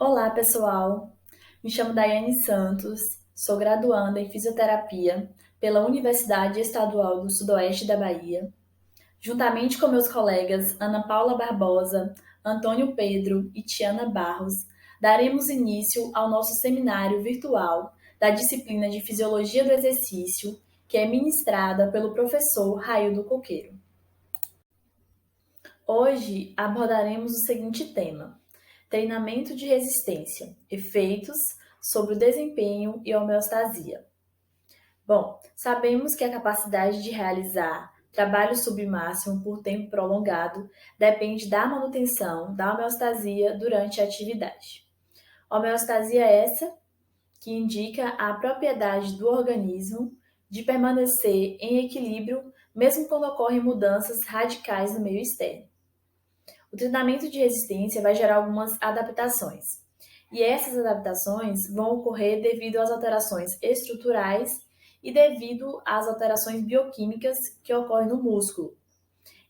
Olá, pessoal! Me chamo Daiane Santos, sou graduanda em fisioterapia pela Universidade Estadual do Sudoeste da Bahia. Juntamente com meus colegas Ana Paula Barbosa, Antônio Pedro e Tiana Barros, daremos início ao nosso seminário virtual da disciplina de Fisiologia do Exercício, que é ministrada pelo professor Raildo Coqueiro. Hoje abordaremos o seguinte tema: treinamento de resistência, efeitos sobre o desempenho e homeostasia. Bom, sabemos que a capacidade de realizar trabalho submáximo por tempo prolongado depende da manutenção da homeostasia durante a atividade. Homeostasia é essa que indica a propriedade do organismo de permanecer em equilíbrio mesmo quando ocorrem mudanças radicais no meio externo. O treinamento de resistência vai gerar algumas adaptações. E essas adaptações vão ocorrer devido às alterações estruturais e devido às alterações bioquímicas que ocorrem no músculo.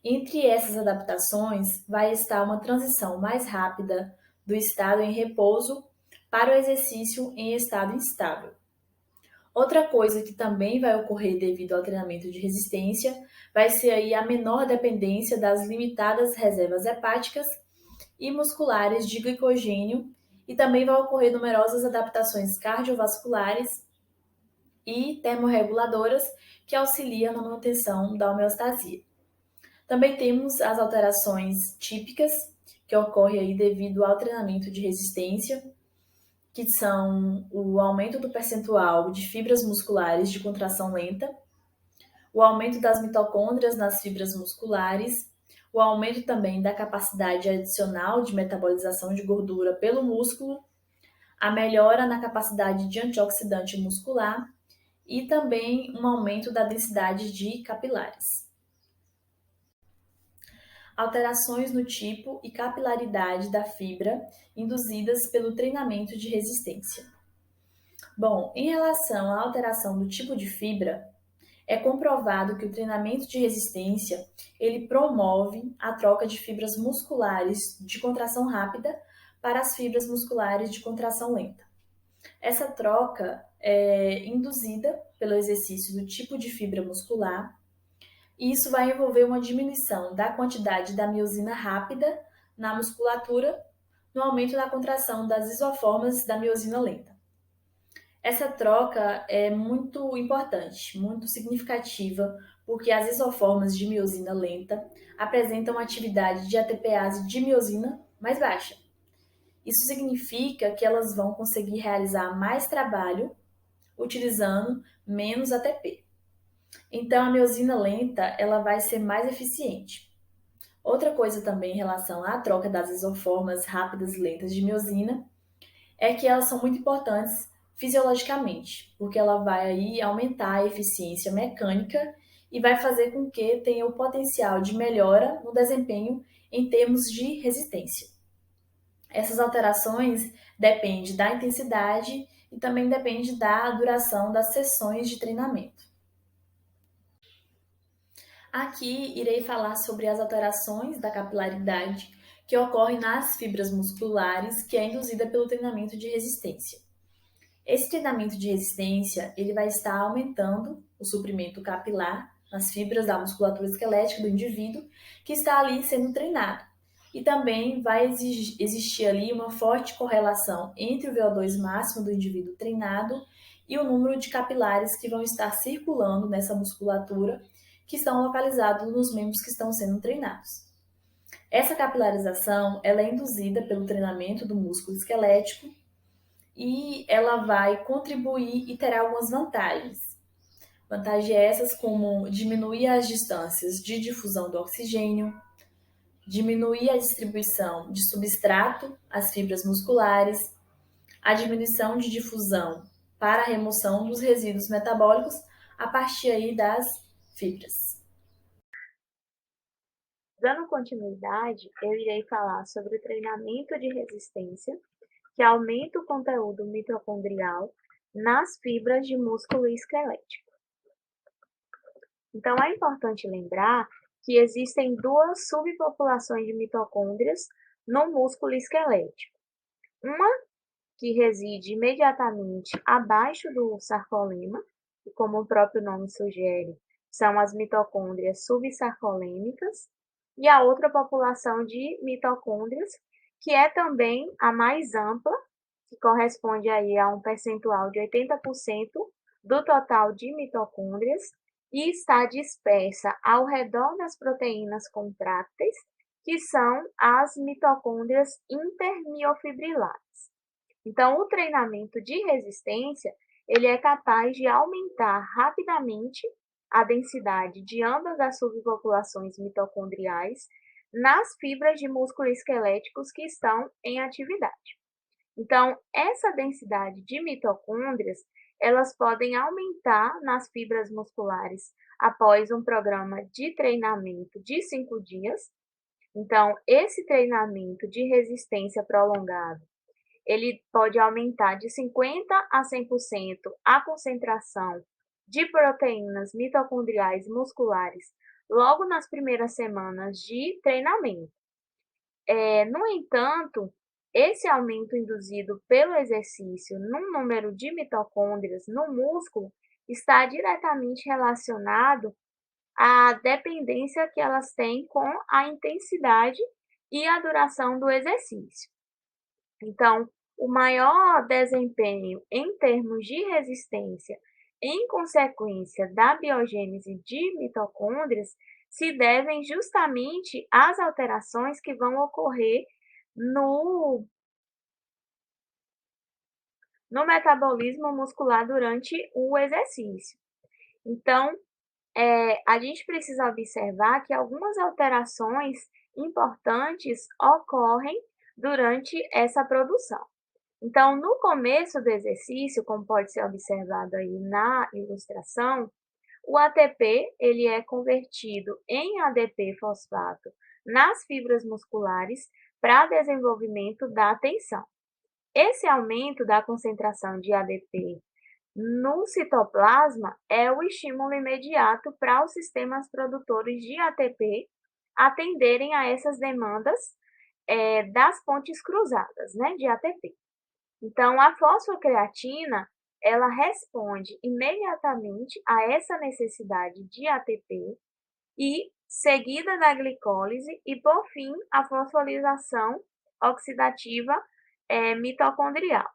Entre essas adaptações vai estar uma transição mais rápida do estado em repouso para o exercício em estado instável. Outra coisa que também vai ocorrer devido ao treinamento de resistência vai ser aí a menor dependência das limitadas reservas hepáticas e musculares de glicogênio, e também vai ocorrer numerosas adaptações cardiovasculares e termorreguladoras que auxiliam na manutenção da homeostasia. Também temos as alterações típicas que ocorrem aí devido ao treinamento de resistência, que são o aumento do percentual de fibras musculares de contração lenta, o aumento das mitocôndrias nas fibras musculares, o aumento também da capacidade adicional de metabolização de gordura pelo músculo, a melhora na capacidade de antioxidante muscular e também um aumento da densidade de capilares. Alterações no tipo e capilaridade da fibra induzidas pelo treinamento de resistência. Bom, em relação à alteração do tipo de fibra, é comprovado que o treinamento de resistência, ele promove a troca de fibras musculares de contração rápida para as fibras musculares de contração lenta. Essa troca é induzida pelo exercício do tipo de fibra muscular, e isso vai envolver uma diminuição da quantidade da miosina rápida na musculatura, no aumento da contração das isoformas da miosina lenta. Essa troca é muito importante, muito significativa, porque as isoformas de miosina lenta apresentam atividade de ATPase de miosina mais baixa. Isso significa que elas vão conseguir realizar mais trabalho utilizando menos ATP. Então, a miosina lenta ela vai ser mais eficiente. Outra coisa também em relação à troca das isoformas rápidas e lentas de miosina é que elas são muito importantes fisiologicamente, porque ela vai aí aumentar a eficiência mecânica e vai fazer com que tenha o potencial de melhora no desempenho em termos de resistência. Essas alterações dependem da intensidade e também depende da duração das sessões de treinamento. Aqui irei falar sobre as alterações da capilaridade que ocorrem nas fibras musculares, que é induzida pelo treinamento de resistência. Esse treinamento de resistência, ele vai estar aumentando o suprimento capilar nas fibras da musculatura esquelética do indivíduo que está ali sendo treinado. E também vai existir ali uma forte correlação entre o VO2 máximo do indivíduo treinado e o número de capilares que vão estar circulando nessa musculatura, que estão localizados nos membros que estão sendo treinados. Essa capilarização, ela é induzida pelo treinamento do músculo esquelético e ela vai contribuir e terá algumas vantagens. Vantagens essas como diminuir as distâncias de difusão do oxigênio, diminuir a distribuição de substrato às fibras musculares, a diminuição de difusão para a remoção dos resíduos metabólicos a partir aí das fibras. Dando continuidade, eu irei falar sobre o treinamento de resistência, que aumenta o conteúdo mitocondrial nas fibras de músculo esquelético. Então, é importante lembrar que existem duas subpopulações de mitocôndrias no músculo esquelético. uma que reside imediatamente abaixo do sarcolema, e como o próprio nome sugere, são as mitocôndrias subsarcolêmicas, e a outra população de mitocôndrias, que é também a mais ampla, que corresponde aí a um percentual de 80% do total de mitocôndrias, e está dispersa ao redor das proteínas contrácteis, que são as mitocôndrias intermiofibrilares. Então, o treinamento de resistência, ele é capaz de aumentar rapidamente a densidade de ambas as subpopulações mitocondriais nas fibras de músculo esqueléticos que estão em atividade. Então, essa densidade de mitocôndrias, elas podem aumentar nas fibras musculares após um programa de treinamento de 5 dias. Então, esse treinamento de resistência prolongado, ele pode aumentar de 50 a 100% a concentração de proteínas mitocondriais musculares logo nas primeiras semanas de treinamento. No entanto, esse aumento induzido pelo exercício no número de mitocôndrias no músculo está diretamente relacionado à dependência que elas têm com a intensidade e a duração do exercício. Então, o maior desempenho em termos de resistência em consequência da biogênese de mitocôndrias se devem justamente às alterações que vão ocorrer no metabolismo muscular durante o exercício. Então, a gente precisa observar que algumas alterações importantes ocorrem durante essa produção. Então, no começo do exercício, como pode ser observado aí na ilustração, o ATP ele é convertido em ADP fosfato nas fibras musculares para desenvolvimento da tensão. Esse aumento da concentração de ADP no citoplasma é o estímulo imediato para os sistemas produtores de ATP atenderem a essas demandas das pontes cruzadas, né, de ATP. Então, a fosfocreatina, ela responde imediatamente a essa necessidade de ATP e seguida da glicólise e, por fim, a fosforilação oxidativa mitocondrial.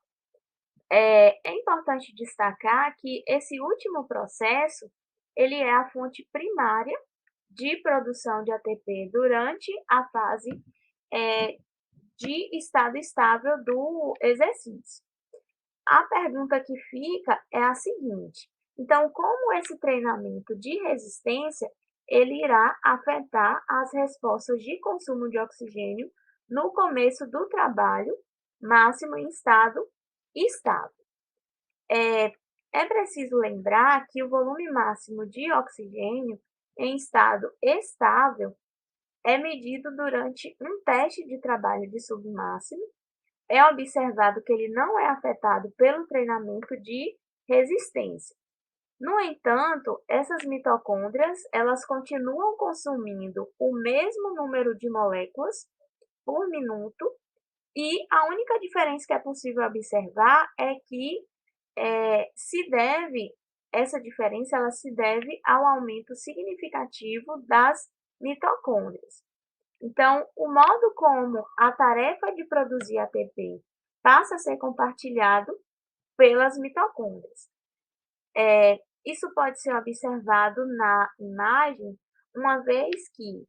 É importante destacar que esse último processo, ele é a fonte primária de produção de ATP durante a fase de estado estável do exercício. A pergunta que fica é a seguinte: então, como esse treinamento de resistência ele irá afetar as respostas de consumo de oxigênio no começo do trabalho máximo em estado estável? É preciso lembrar que o volume máximo de oxigênio em estado estável é medido durante um teste de trabalho de submáximo. É observado que ele não é afetado pelo treinamento de resistência. No entanto, essas mitocôndrias, elas continuam consumindo o mesmo número de moléculas por minuto, e a única diferença que é possível observar é que essa diferença ela se deve ao aumento significativo das mitocôndrias. Então, o modo como a tarefa de produzir ATP passa a ser compartilhado pelas mitocôndrias. Isso pode ser observado na imagem, uma vez que,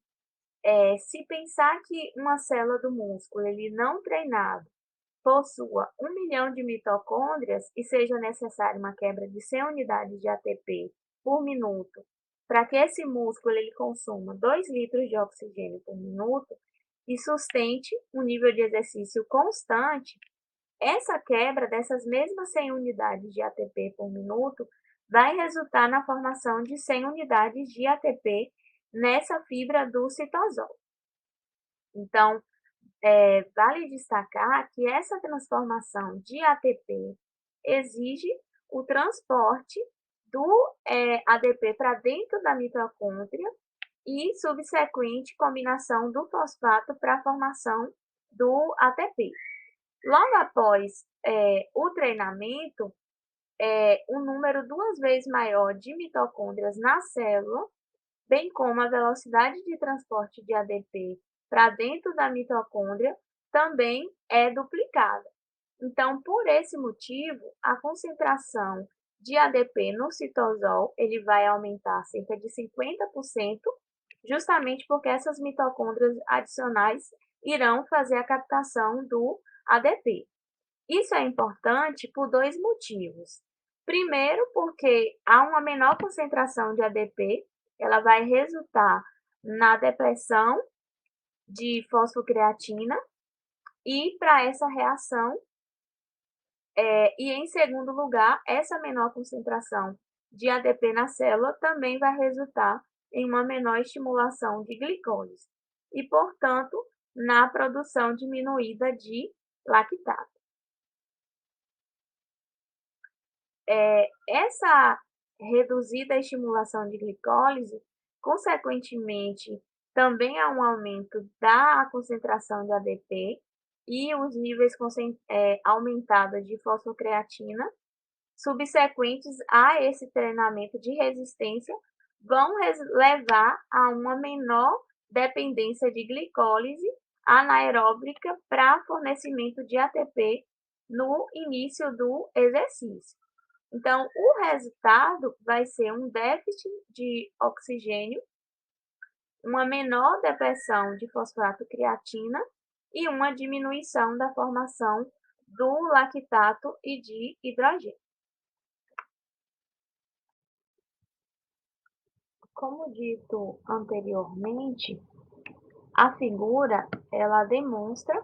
se pensar que uma célula do músculo ele não treinado possua 1 milhão de mitocôndrias e seja necessária uma quebra de 100 unidades de ATP por minuto para que esse músculo ele consuma 2 litros de oxigênio por minuto e sustente um nível de exercício constante, essa quebra dessas mesmas 100 unidades de ATP por minuto vai resultar na formação de 100 unidades de ATP nessa fibra do citosol. Então, vale destacar que essa transformação de ATP exige o transporte do ADP para dentro da mitocôndria e subsequente combinação do fosfato para a formação do ATP. Logo após o treinamento, um número 2 vezes maior de mitocôndrias na célula, bem como a velocidade de transporte de ADP para dentro da mitocôndria, também é duplicada. Então, por esse motivo, a concentração de ADP no citosol ele vai aumentar cerca de 50%, justamente porque essas mitocôndrias adicionais irão fazer a captação do ADP. Isso é importante por dois motivos. Primeiro, porque há uma menor concentração de ADP, ela vai resultar na depressão de fosfocreatina, e para essa reação, e em segundo lugar, essa menor concentração de ADP na célula também vai resultar em uma menor estimulação de glicose e, portanto, na produção diminuída de lactato. Essa reduzida estimulação de glicólise, consequentemente, também há um aumento da concentração de ADP e os níveis aumentados de fosfocreatina, subsequentes a esse treinamento de resistência, vão levar a uma menor dependência de glicólise anaeróbica para fornecimento de ATP no início do exercício. Então, o resultado vai ser um déficit de oxigênio, uma menor depressão de fosfato creatina e uma diminuição da formação do lactato e de hidrogênio. Como dito anteriormente, a figura ela demonstra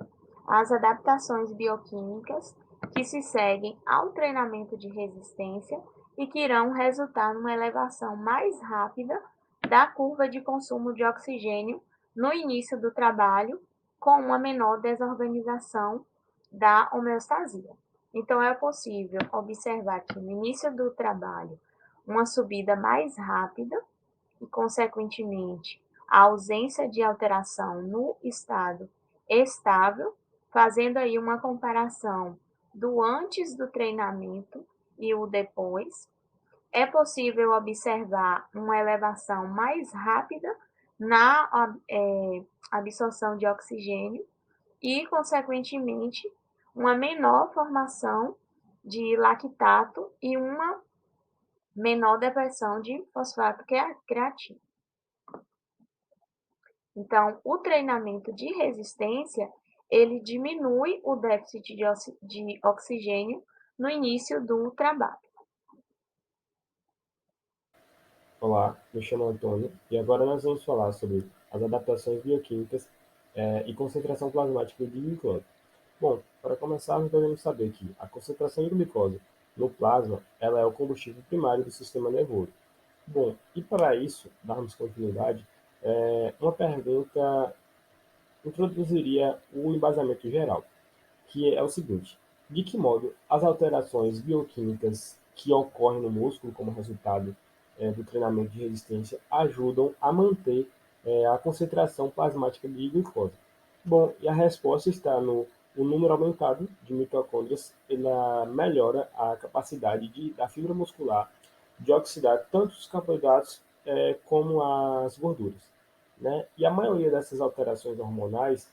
as adaptações bioquímicas que se seguem ao treinamento de resistência e que irão resultar numa elevação mais rápida da curva de consumo de oxigênio no início do trabalho, com uma menor desorganização da homeostasia. Então, é possível observar que no início do trabalho, uma subida mais rápida e, consequentemente, a ausência de alteração no estado estável, fazendo aí uma comparação do antes do treinamento e o depois. É possível observar uma elevação mais rápida na absorção de oxigênio e, consequentemente, uma menor formação de lactato e uma menor depressão de fosfato creatina. Então, o treinamento de resistência, ele diminui o déficit de oxigênio no início do trabalho. Olá, me chamo Antônio e agora nós vamos falar sobre as adaptações bioquímicas e concentração plasmática de glicose. Bom, para começar, nós devemos saber que a concentração de glicose no plasma ela é o combustível primário do sistema nervoso. Bom, e para isso, darmos continuidade, uma pergunta introduziria o embasamento geral, que é o seguinte: de que modo as alterações bioquímicas que ocorrem no músculo como resultado do treinamento de resistência ajudam a manter a concentração plasmática de glicose? Bom, e a resposta está no o número aumentado de mitocôndrias, ela melhora a capacidade da fibra muscular de oxidar tanto os carboidratos como as gorduras, né? E a maioria dessas alterações hormonais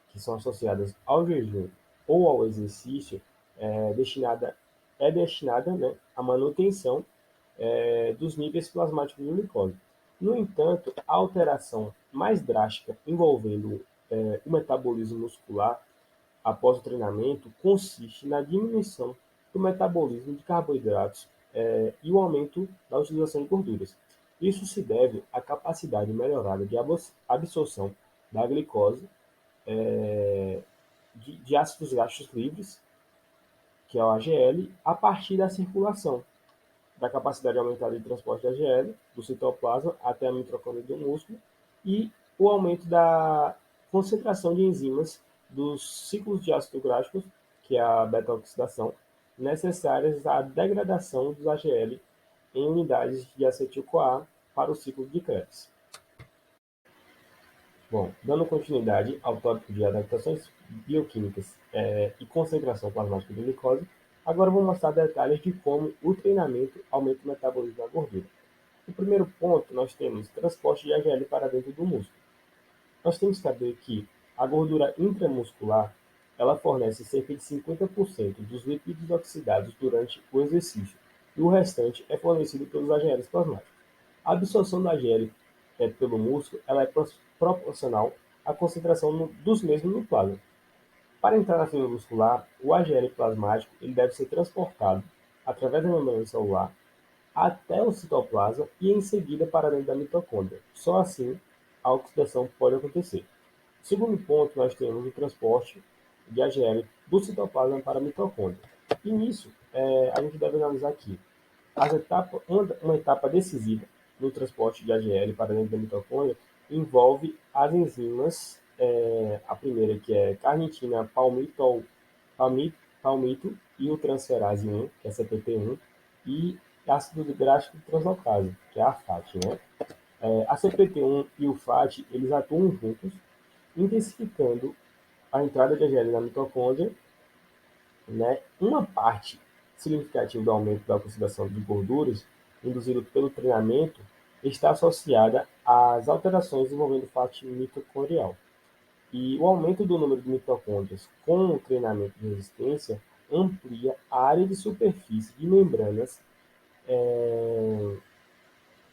que são associadas ao jejum ou ao exercício é destinada, né, à manutenção dos níveis plasmáticos de glicose. No entanto, a alteração mais drástica envolvendo o metabolismo muscular após o treinamento consiste na diminuição do metabolismo de carboidratos e o aumento da utilização de gorduras. Isso se deve à capacidade melhorada de absorção da glicose de ácidos graxos livres, que é o AGL, a partir da circulação, da capacidade aumentada de transporte de AGL, do citoplasma até a mitocôndria do músculo, e o aumento da concentração de enzimas dos ciclos de ácido gráficos, que é a beta-oxidação, necessárias à degradação dos AGL em unidades de acetil-CoA para o ciclo de Krebs. Bom, dando continuidade ao tópico de adaptações bioquímicas e concentração plasmática de glicose, agora vou mostrar detalhes de como o treinamento aumenta o metabolismo da gordura. No primeiro ponto, nós temos transporte de AGL para dentro do músculo. Nós temos que saber que a gordura intramuscular ela fornece cerca de 50% dos lipídios oxidados durante o exercício, e o restante é fornecido pelos AGLs plasmáticos. A absorção da AGL pelo músculo ela é proporcional à concentração dos mesmos no plasma. Para entrar na fibra muscular, o AGL plasmático ele deve ser transportado através da membrana celular até o citoplasma e em seguida para dentro da mitocôndria. Só assim a oxidação pode acontecer. Segundo ponto, nós temos o transporte de AGL do citoplasma para a mitocôndria. E nisso, a gente deve analisar aqui uma etapa decisiva no transporte de AGL para dentro da mitocôndria envolve as enzimas, a primeira que é carnitina palmito e o transferase 1, que é CPT1, e ácido gráfico translocase, que é a FAT, né? A CPT1 e o FAT, eles atuam juntos, intensificando a entrada de AGL na mitocôndria, né? Uma parte significativa do aumento da oxidação de gorduras induzido pelo treinamento está associada às alterações envolvendo o FAT mitocondrial. E o aumento do número de mitocôndrias com o treinamento de resistência amplia a área de superfície de membranas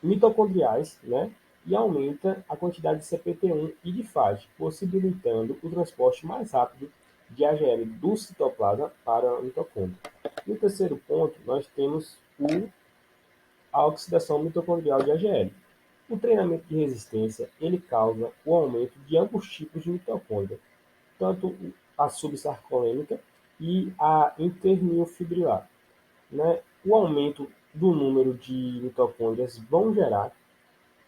mitocondriais, né? E aumenta a quantidade de CPT1 e de FAG, possibilitando o transporte mais rápido de AGL do citoplasma para a mitocôndria. No terceiro ponto, nós temos a oxidação mitocondrial de AGL. O treinamento de resistência ele causa o aumento de ambos tipos de mitocôndria, tanto a subsarcolêmica e a intermiofibrilar, né? O aumento do número de mitocôndrias vão gerar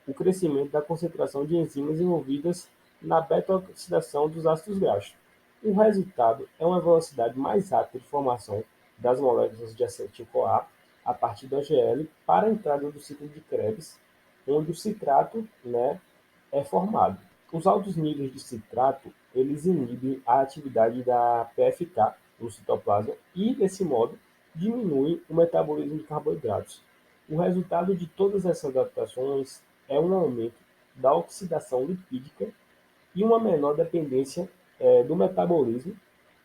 o crescimento da concentração de enzimas envolvidas na beta-oxidação dos ácidos graxos. O resultado é uma velocidade mais rápida de formação das moléculas de acetil-CoA a partir do AGL para a entrada do ciclo de Krebs, onde o citrato, né, é formado. Os altos níveis de citrato eles inibem a atividade da PFK no citoplasma e, desse modo, diminuem o metabolismo de carboidratos. O resultado de todas essas adaptações é um aumento da oxidação lipídica e uma menor dependência do metabolismo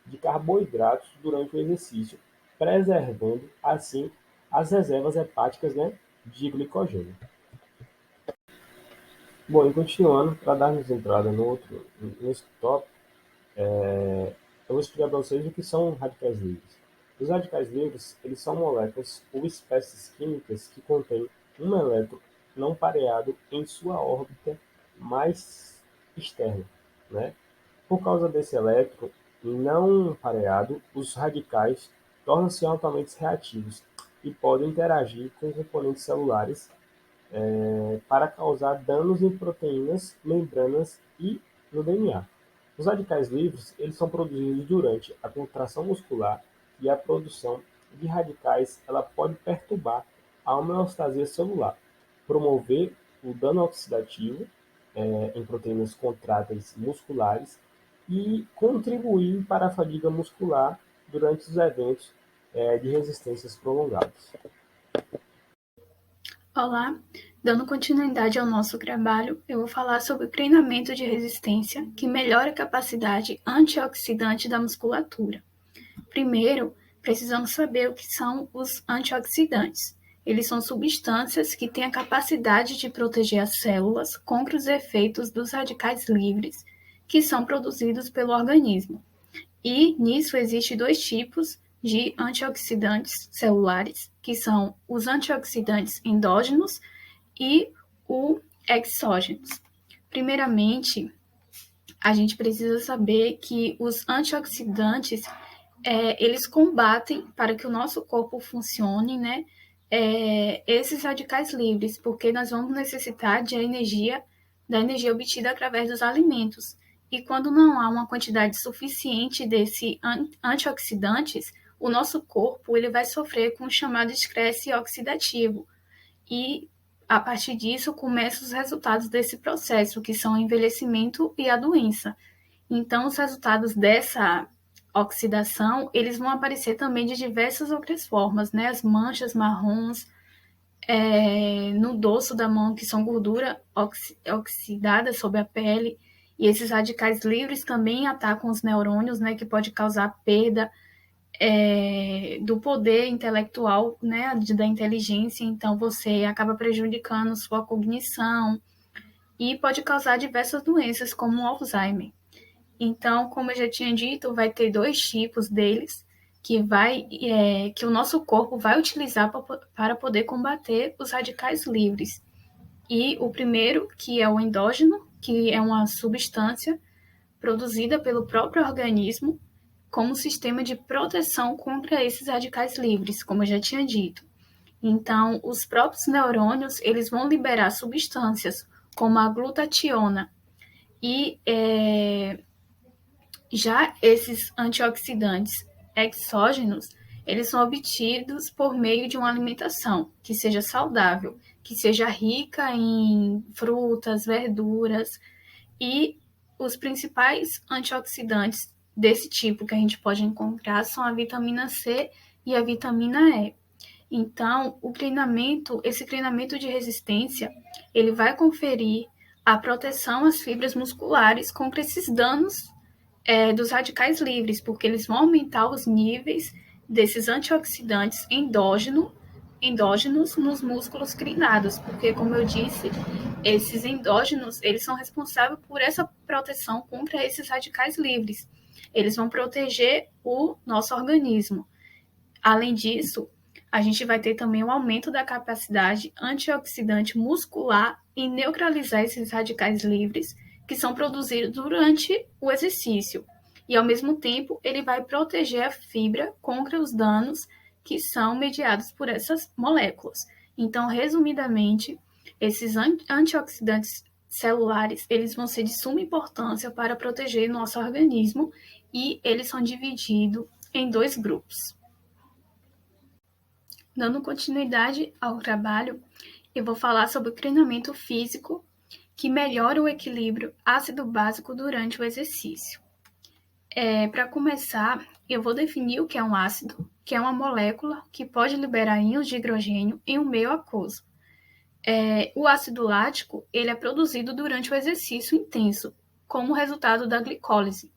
de carboidratos durante o exercício, preservando, assim, as reservas hepáticas, né, de glicogênio. Bom, e continuando, para darmos entrada nesse tópico, eu vou explicar para vocês o que são radicais livres. Os radicais livres, eles são moléculas ou espécies químicas que contêm um elétron não pareado em sua órbita mais externa, né? Por causa desse elétron não pareado, os radicais tornam-se altamente reativos e podem interagir com componentes celulares para causar danos em proteínas, membranas e no DNA. Os radicais livres eles são produzidos durante a contração muscular e a produção de radicais ela pode perturbar a homeostasia celular, promover o dano oxidativo em proteínas contráteis musculares e contribuir para a fadiga muscular durante os eventos de resistências prolongadas. Olá, dando continuidade ao nosso trabalho, eu vou falar sobre o treinamento de resistência que melhora a capacidade antioxidante da musculatura. Primeiro, precisamos saber o que são os antioxidantes. Eles são substâncias que têm a capacidade de proteger as células contra os efeitos dos radicais livres que são produzidos pelo organismo. E nisso existem dois tipos de antioxidantes celulares, que são os antioxidantes endógenos e os exógenos. Primeiramente, a gente precisa saber que os antioxidantes, eles combatem para que o nosso corpo funcione, né? Esses radicais livres, porque nós vamos necessitar da energia obtida através dos alimentos. E quando não há uma quantidade suficiente desses antioxidantes, o nosso corpo ele vai sofrer com o chamado estresse oxidativo. E a partir disso, começam os resultados desse processo, que são o envelhecimento e a doença. Então, os resultados dessa oxidação, eles vão aparecer também de diversas outras formas, né? As manchas marrons, no dorso da mão, que são gordura oxidada sobre a pele, e esses radicais livres também atacam os neurônios, né? Que pode causar perda do poder intelectual, né, da inteligência, então você acaba prejudicando sua cognição e pode causar diversas doenças, como o Alzheimer. Então, como eu já tinha dito, vai ter 2 tipos deles que o nosso corpo vai utilizar para poder combater os radicais livres. E o primeiro, que é o endógeno, que é uma substância produzida pelo próprio organismo, como sistema de proteção contra esses radicais livres, como eu já tinha dito. Então, os próprios neurônios, eles vão liberar substâncias, como a glutationa. E já esses antioxidantes exógenos, eles são obtidos por meio de uma alimentação que seja saudável, que seja rica em frutas, verduras, e os principais antioxidantes desse tipo que a gente pode encontrar são a vitamina C e a vitamina E. Então, esse treinamento de resistência, ele vai conferir a proteção às fibras musculares contra esses danos dos radicais livres, porque eles vão aumentar os níveis desses antioxidantes endógenos nos músculos crinados, porque, como eu disse, esses endógenos, eles são responsáveis por essa proteção contra esses radicais livres. Eles vão proteger o nosso organismo. Além disso, a gente vai ter também um aumento da capacidade antioxidante muscular em neutralizar esses radicais livres que são produzidos durante o exercício. E, ao mesmo tempo, ele vai proteger a fibra contra os danos que são mediados por essas moléculas. Então, resumidamente, esses antioxidantes celulares, eles vão ser de suma importância para proteger nosso organismo e eles são divididos em 2 grupos. Dando continuidade ao trabalho, eu vou falar sobre o treinamento físico que melhora o equilíbrio ácido-básico durante o exercício. Para começar, eu vou definir o que é um ácido, que é uma molécula que pode liberar íons de hidrogênio em um meio aquoso. O ácido lático, ele é produzido durante o exercício intenso, como resultado da glicólise.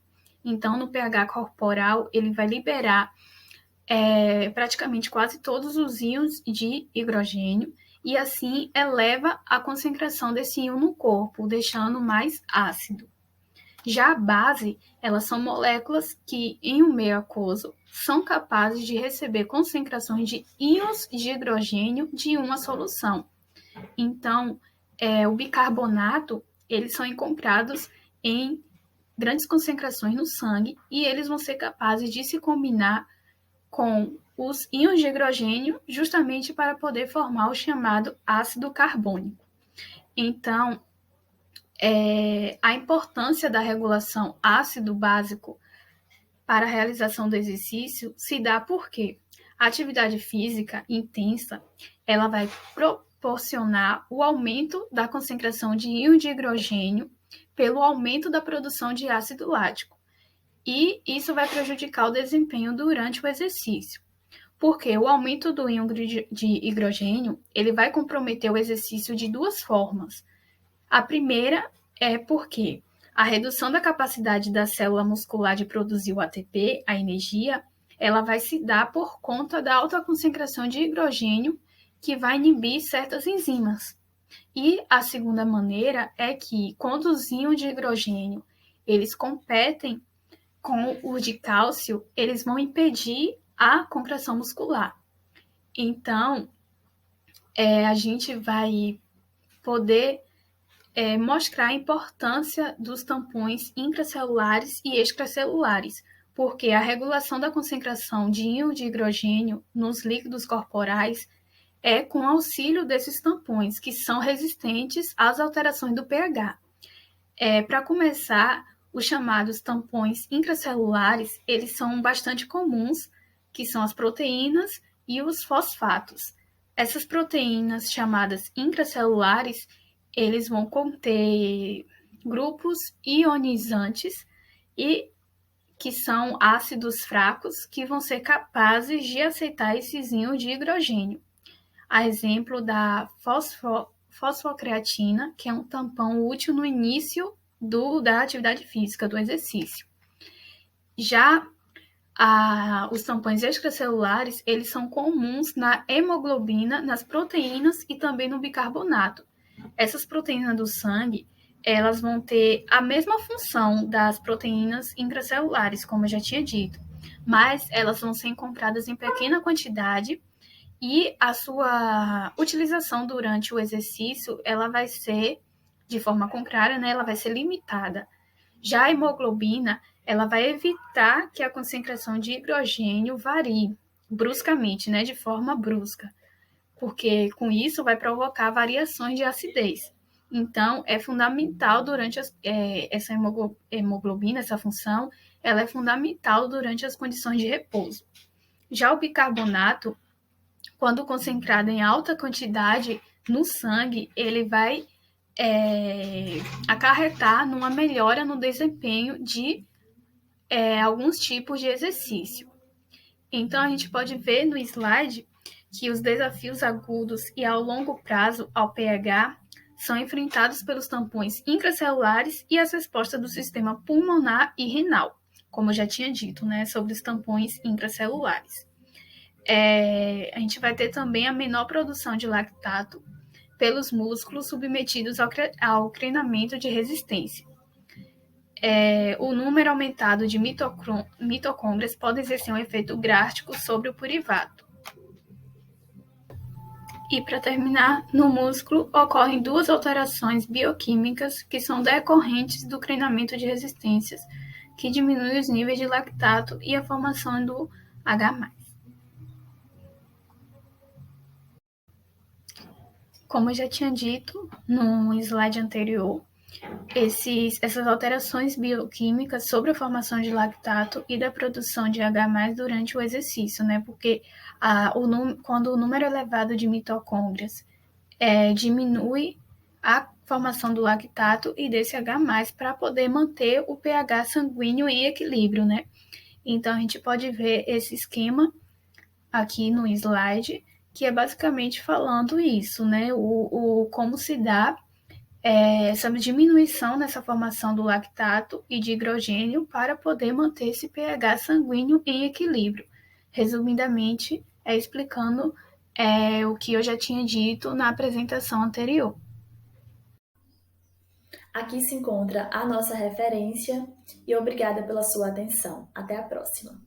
Então, no pH corporal, ele vai liberar praticamente quase todos os íons de hidrogênio e, assim, eleva a concentração desse íon no corpo, deixando mais ácido. Já a base, elas são moléculas que, em um meio aquoso, são capazes de receber concentrações de íons de hidrogênio de uma solução. Então, o bicarbonato, eles são encontrados em grandes concentrações no sangue e eles vão ser capazes de se combinar com os íons de hidrogênio justamente para poder formar o chamado ácido carbônico. Então, a importância da regulação ácido-básico para a realização do exercício se dá porque a atividade física intensa, ela vai proporcionar o aumento da concentração de íon de hidrogênio pelo aumento da produção de ácido lático. E isso vai prejudicar o desempenho durante o exercício, porque o aumento do íon de hidrogênio, ele vai comprometer o exercício de 2 formas. A primeira é porque a redução da capacidade da célula muscular de produzir o ATP, a energia, ela vai se dar por conta da alta concentração de hidrogênio que vai inibir certas enzimas. E a segunda maneira é que, quando os íons de hidrogênio eles competem com os de cálcio, eles vão impedir a contração muscular. Então, a gente vai poder mostrar a importância dos tampões intracelulares e extracelulares, porque a regulação da concentração de íon de hidrogênio nos líquidos corporais é com auxílio desses tampões, que são resistentes às alterações do pH. Para começar, os chamados tampões intracelulares, eles são bastante comuns, que são as proteínas e os fosfatos. Essas proteínas chamadas intracelulares, eles vão conter grupos ionizantes e que são ácidos fracos que vão ser capazes de aceitar esses íons de hidrogênio. A exemplo da fosfocreatina, que é um tampão útil no início da atividade física, do exercício. Já os tampões extracelulares, eles são comuns na hemoglobina, nas proteínas e também no bicarbonato. Essas proteínas do sangue, elas vão ter a mesma função das proteínas intracelulares, como eu já tinha dito, mas elas vão ser encontradas em pequena quantidade e a sua utilização durante o exercício, ela vai ser, de forma contrária, né, ela vai ser limitada. Já a hemoglobina, ela vai evitar que a concentração de hidrogênio varie bruscamente, né, de forma brusca, porque com isso vai provocar variações de acidez. Então, é fundamental durante essa hemoglobina, essa função, ela é fundamental durante as condições de repouso. Já o bicarbonato, quando concentrado em alta quantidade no sangue, ele vai acarretar numa melhora no desempenho de alguns tipos de exercício. Então, a gente pode ver no slide que os desafios agudos e ao longo prazo ao pH são enfrentados pelos tampões intracelulares e as respostas do sistema pulmonar e renal, como eu já tinha dito, né, sobre os tampões intracelulares. A gente vai ter também a menor produção de lactato pelos músculos submetidos ao treinamento de resistência. O número aumentado de mitocôndrias pode exercer um efeito drástico sobre o purivato. E, para terminar, no músculo ocorrem duas alterações bioquímicas que são decorrentes do treinamento de resistências, que diminuem os níveis de lactato e a formação do H+. Como eu já tinha dito no slide anterior, essas alterações bioquímicas sobre a formação de lactato e da produção de H+, durante o exercício, né? Porque quando o número elevado de mitocôndrias diminui a formação do lactato e desse H+, para poder manter o pH sanguíneo em equilíbrio, né? Então, a gente pode ver esse esquema aqui no slide, que é basicamente falando isso, né? Como se dá essa diminuição nessa formação do lactato e de hidrogênio para poder manter esse pH sanguíneo em equilíbrio. Resumidamente, explicando o que eu já tinha dito na apresentação anterior. Aqui se encontra a nossa referência e obrigada pela sua atenção. Até a próxima!